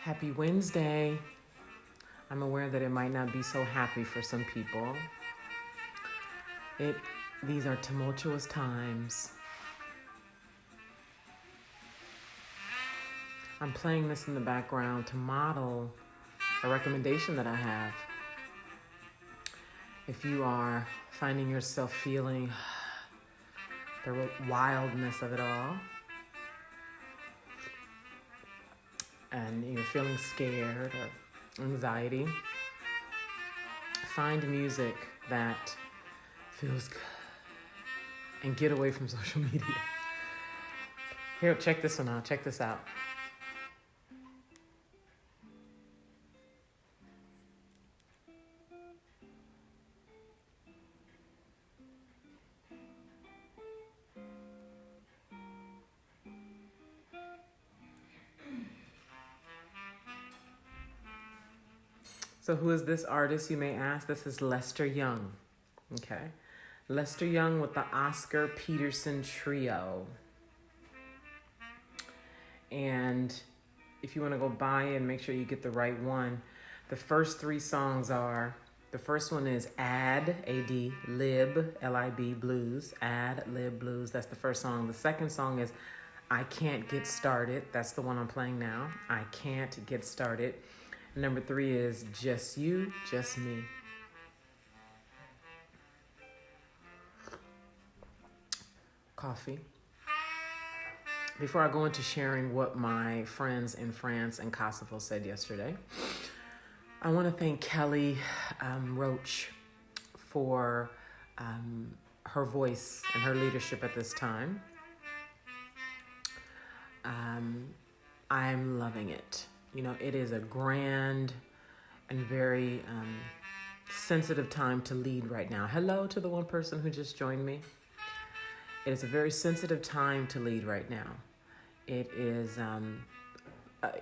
Happy Wednesday. I'm aware that it might not be so happy for some people. These are tumultuous times. I'm playing this in the background to model a recommendation that I have. If you are finding yourself feeling the wildness of it all, and you're feeling scared or anxiety, find music that feels good and get away from social media. Here, check this one out. Check this out. So who is this artist, you may ask? This is Lester Young, okay? Lester Young with the Oscar Peterson Trio. And if you want to go buy it and make sure you get the right one, the first three songs are, the first one is Ad, A-D, Lib, L-I-B, Blues, Ad, Lib, Blues. That's the first song. The second song is I Can't Get Started. That's the one I'm playing now. I Can't Get Started. Number 3 is Just You, Just Me. Coffee. Before I go into sharing what my friends in France and Kosovo said yesterday, I want to thank Kelly Roach for her voice and her leadership at this time. I'm loving it. You know, it is a grand and very sensitive time to lead right now. Hello to the one person who just joined me. It is a very sensitive time to lead right now. It is,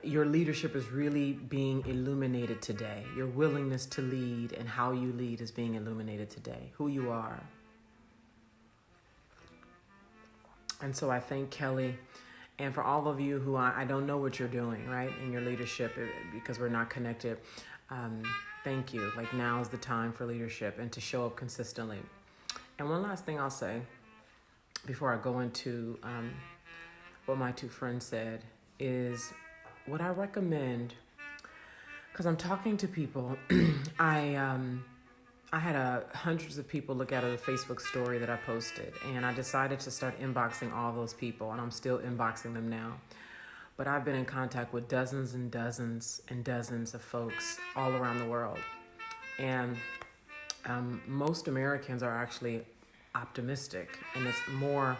your leadership is really being illuminated today. Your willingness to lead and how you lead is being illuminated today. Who you are. And so I thank Kelly. And for all of you who I don't know what you're doing, right, in your leadership because we're not connected, thank you. Like, now is the time for leadership and to show up consistently. And one last thing I'll say before I go into what my two friends said is what I recommend, because I'm talking to people. I had hundreds of people look at a Facebook story that I posted, and I decided to start inboxing all those people, and I'm still inboxing them now. But I've been in contact with dozens and dozens and dozens of folks all around the world. And most Americans are actually optimistic, and it's more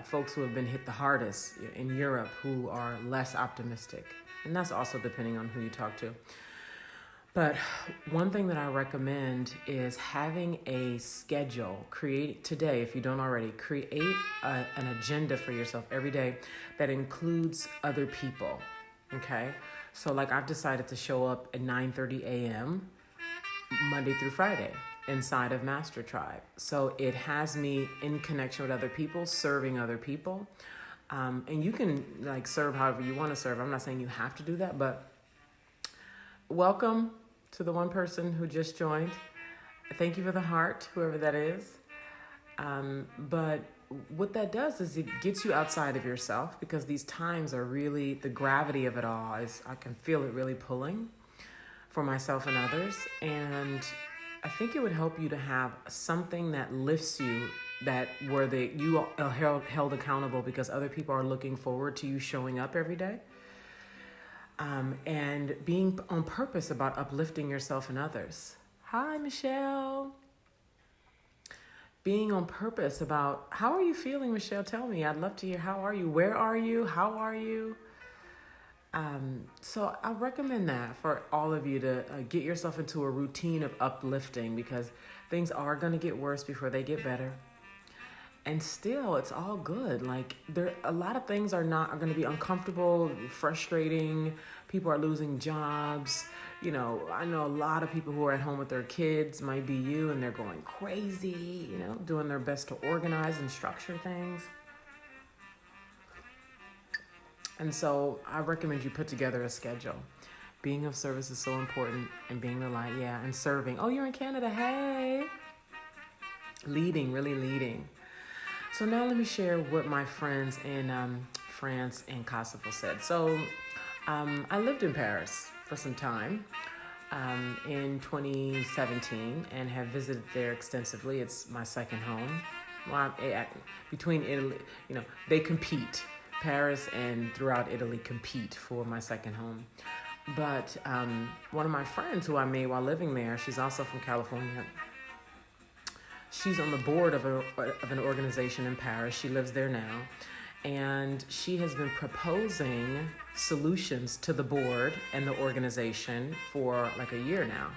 folks who have been hit the hardest in Europe who are less optimistic. And that's also depending on who you talk to. But one thing that I recommend is having a schedule. Create today, if you don't already, create an agenda for yourself every day that includes other people, okay? So like I've decided to show up at 9:30 a.m. Monday through Friday inside of Master Tribe. So it has me in connection with other people, serving other people. And you can like serve however you want to serve. I'm not saying you have to do that, but welcome to the one person who just joined. Thank you for the heart, whoever that is. But what that does is it gets you outside of yourself, because these times are really, the gravity of it all is, I can feel it really pulling for myself and others. And I think it would help you to have something that lifts you, that where you are held accountable because other people are looking forward to you showing up every day. And being on purpose about uplifting yourself and others. Hi, Michelle. Being on purpose about, how are you feeling, Michelle? Tell me. I'd love to hear, how are you? Where are you? How are you? So I recommend that for all of you to get yourself into a routine of uplifting, because things are going to get worse before they get better. And still, it's all good. Like, a lot of things are going to be uncomfortable, frustrating. People are losing jobs. You know, I know a lot of people who are at home with their kids, might be you, and they're going crazy, you know, doing their best to organize and structure things. And so I recommend you put together a schedule. Being of service is so important, and being the light, yeah, and serving. Oh, you're in Canada, hey. Leading, really leading. So now let me share what my friends in France and Kosovo said. So I lived in Paris for some time in 2017 and have visited there extensively. It's my second home. Well, between Italy, they compete. Paris and throughout Italy compete for my second home. But one of my friends who I made while living there, she's also from California. She's on the board of an organization in Paris. She lives there now. And she has been proposing solutions to the board and the organization for like a year now.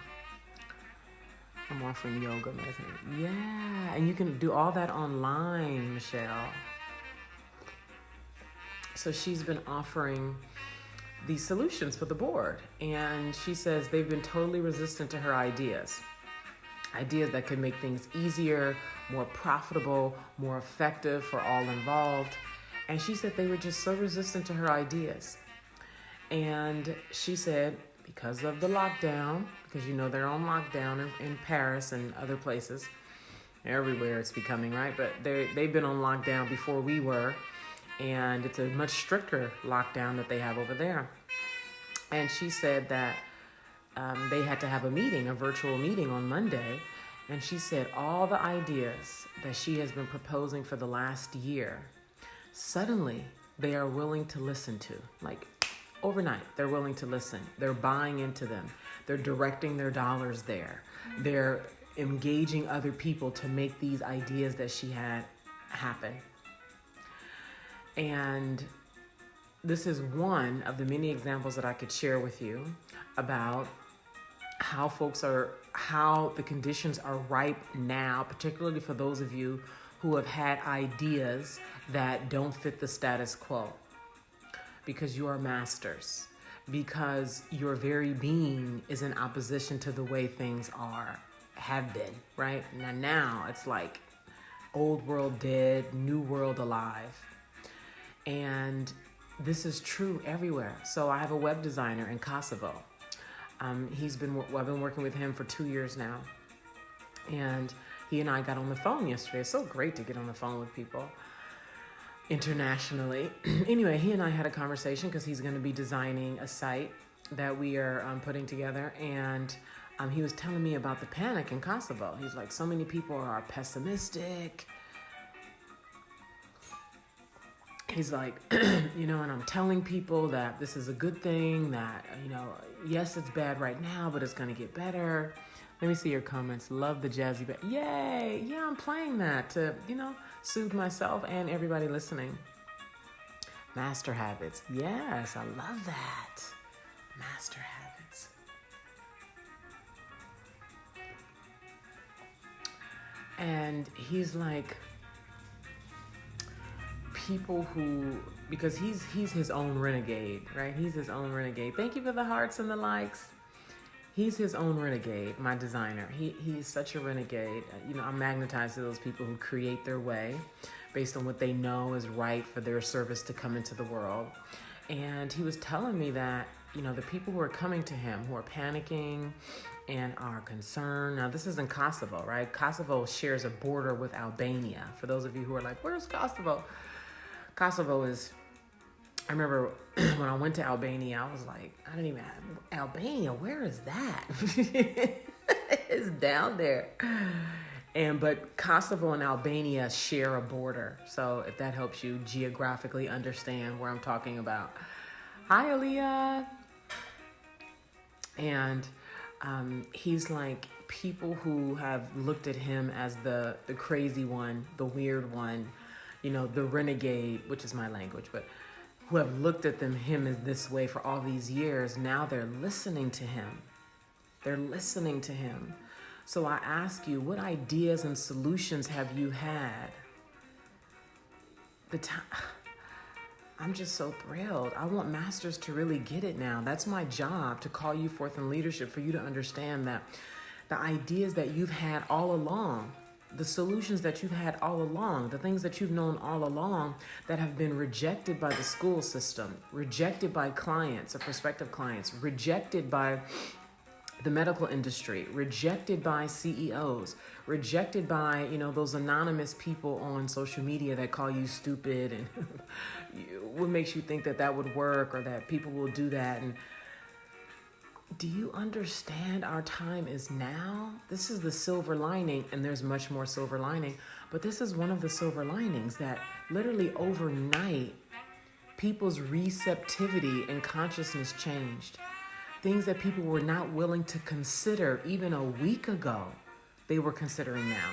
I'm offering yoga meditation. Yeah, and you can do all that online, Michelle. So she's been offering these solutions for the board. And she says they've been totally resistant to her ideas that could make things easier, more profitable, more effective for all involved. And she said they were just so resistant to her ideas. And she said, because of the lockdown, because they're on lockdown in Paris and other places, everywhere it's becoming, right? But they've been on lockdown before we were, and it's a much stricter lockdown that they have over there. And she said that they had to have a virtual meeting on Monday, and she said all the ideas that she has been proposing for the last year, suddenly they are willing to listen to. Like overnight, they're willing to listen. They're buying into them. They're directing their dollars there. They're engaging other people to make these ideas that she had happen. And this is one of the many examples that I could share with you about how the conditions are ripe now, particularly for those of you who have had ideas that don't fit the status quo. Because you are masters. Because your very being is in opposition to the way things have been, right? Now it's like old world dead, new world alive. And this is true everywhere. So I have a web designer in Kosovo. I've been working with him for 2 years now. And he and I got on the phone yesterday. It's so great to get on the phone with people internationally. Anyway, he and I had a conversation because he's going to be designing a site that we are putting together. And he was telling me about the panic in Kosovo. He's like, so many people are pessimistic. He's like, and I'm telling people that this is a good thing, that, yes, it's bad right now, but it's going to get better. Let me see your comments. Love the jazzy bit. Yay. Yeah, I'm playing that to, soothe myself and everybody listening. Master habits. Yes, I love that. Master habits. And he's like, people who, because he's his own renegade, right? He's his own renegade. Thank you for the hearts and the likes. He's his own renegade, my designer. He's such a renegade. I'm magnetized to those people who create their way based on what they know is right for their service to come into the world. And he was telling me that, the people who are coming to him, who are panicking and are concerned. Now, this is in Kosovo, right? Kosovo shares a border with Albania. For those of you who are like, where's Kosovo? Kosovo is, I remember when I went to Albania, I was like, Albania, where is that? It's down there. But Kosovo and Albania share a border. So if that helps you geographically understand where I'm talking about. Hi, Aaliyah. And he's like, people who have looked at him as the crazy one, the weird one, the renegade, which is my language, but who have looked at him as this way for all these years, now they're listening to him. They're listening to him. So I ask you, what ideas and solutions have you had? I'm just so thrilled. I want masters to really get it now. That's my job, to call you forth in leadership, for you to understand that the ideas that you've had all along, the solutions that you've had all along, the things that you've known all along that have been rejected by the school system, rejected by clients or prospective clients, rejected by the medical industry, rejected by CEOs, rejected by, those anonymous people on social media that call you stupid and what makes you think that would work or that people will do that. And do you understand our time is now? This is the silver lining, and there's much more silver lining, but this is one of the silver linings that literally overnight, people's receptivity and consciousness changed. Things that people were not willing to consider even a week ago, they were considering now.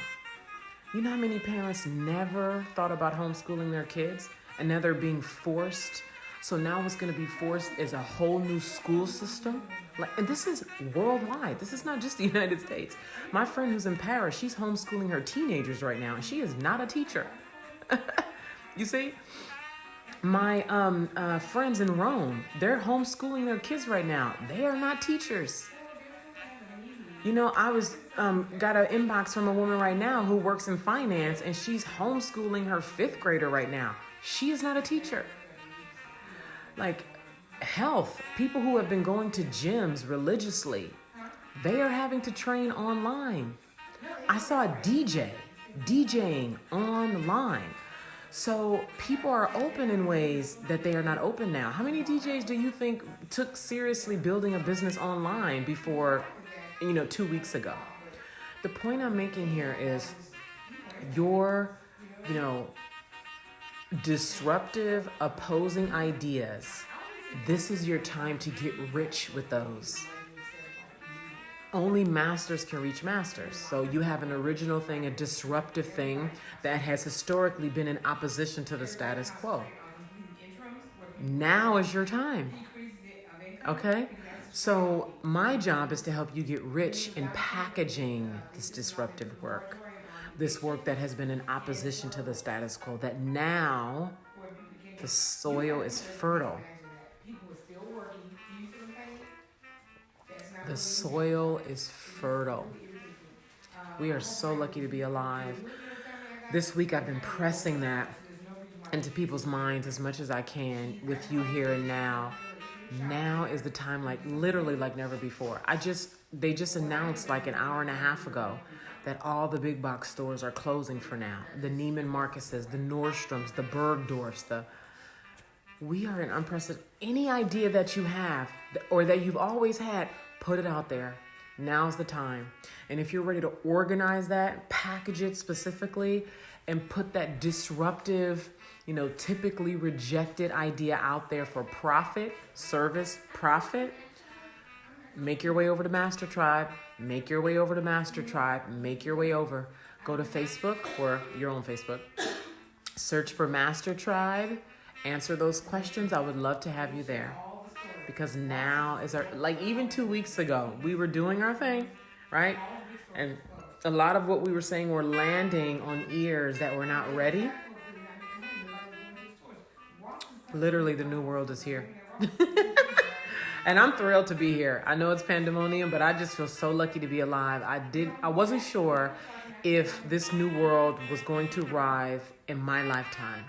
You know how many parents never thought about homeschooling their kids, and now they're being forced? So now what's going to be forced is a whole new school system. And this is worldwide. This is not just the United States. My friend who's in Paris, she's homeschooling her teenagers right now, and she is not a teacher. You see? My friends in Rome, they're homeschooling their kids right now. They are not teachers. I was got an inbox from a woman right now who works in finance, and she's homeschooling her 5th grader right now. She is not a teacher. Like health, people who have been going to gyms religiously, they are having to train online. I saw a DJ DJing online. So people are open in ways that they are not open now. How many DJs do you think took seriously building a business online before, 2 weeks ago? The point I'm making here is your, disruptive, opposing ideas. This is your time to get rich with those. Only masters can reach masters. So you have an original thing, a disruptive thing that has historically been in opposition to the status quo. Now is your time. Okay? So my job is to help you get rich in packaging this disruptive work. This work that has been in opposition to the status quo, that now the soil is fertile. The soil is fertile. We are so lucky to be alive. This week I've been pressing that into people's minds as much as I can with you here and now. Now is the time, literally like never before. They just announced like an hour and a half ago that all the big box stores are closing for now. The Neiman Marcuses, the Nordstroms, the Bergdorfs, we are in unprecedented. Any idea that you have or that you've always had, put it out there. Now's the time. And if you're ready to organize that, package it specifically, and put that disruptive, typically rejected idea out there for profit, service, profit, make your way over to Master Tribe. Make your way over to Master Tribe. Make your way over. Go to Facebook or your own Facebook. Search for Master Tribe. Answer those questions. I would love to have you there. Because now is even 2 weeks ago, we were doing our thing, right? And a lot of what we were saying were landing on ears that were not ready. Literally, the new world is here. And I'm thrilled to be here. I know it's pandemonium, but I just feel so lucky to be alive. I wasn't sure if this new world was going to arrive in my lifetime.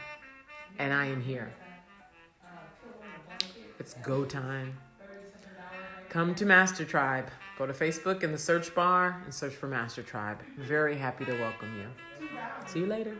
And I am here. It's go time. Come to Master Tribe. Go to Facebook in the search bar and search for Master Tribe. Very happy to welcome you. See you later.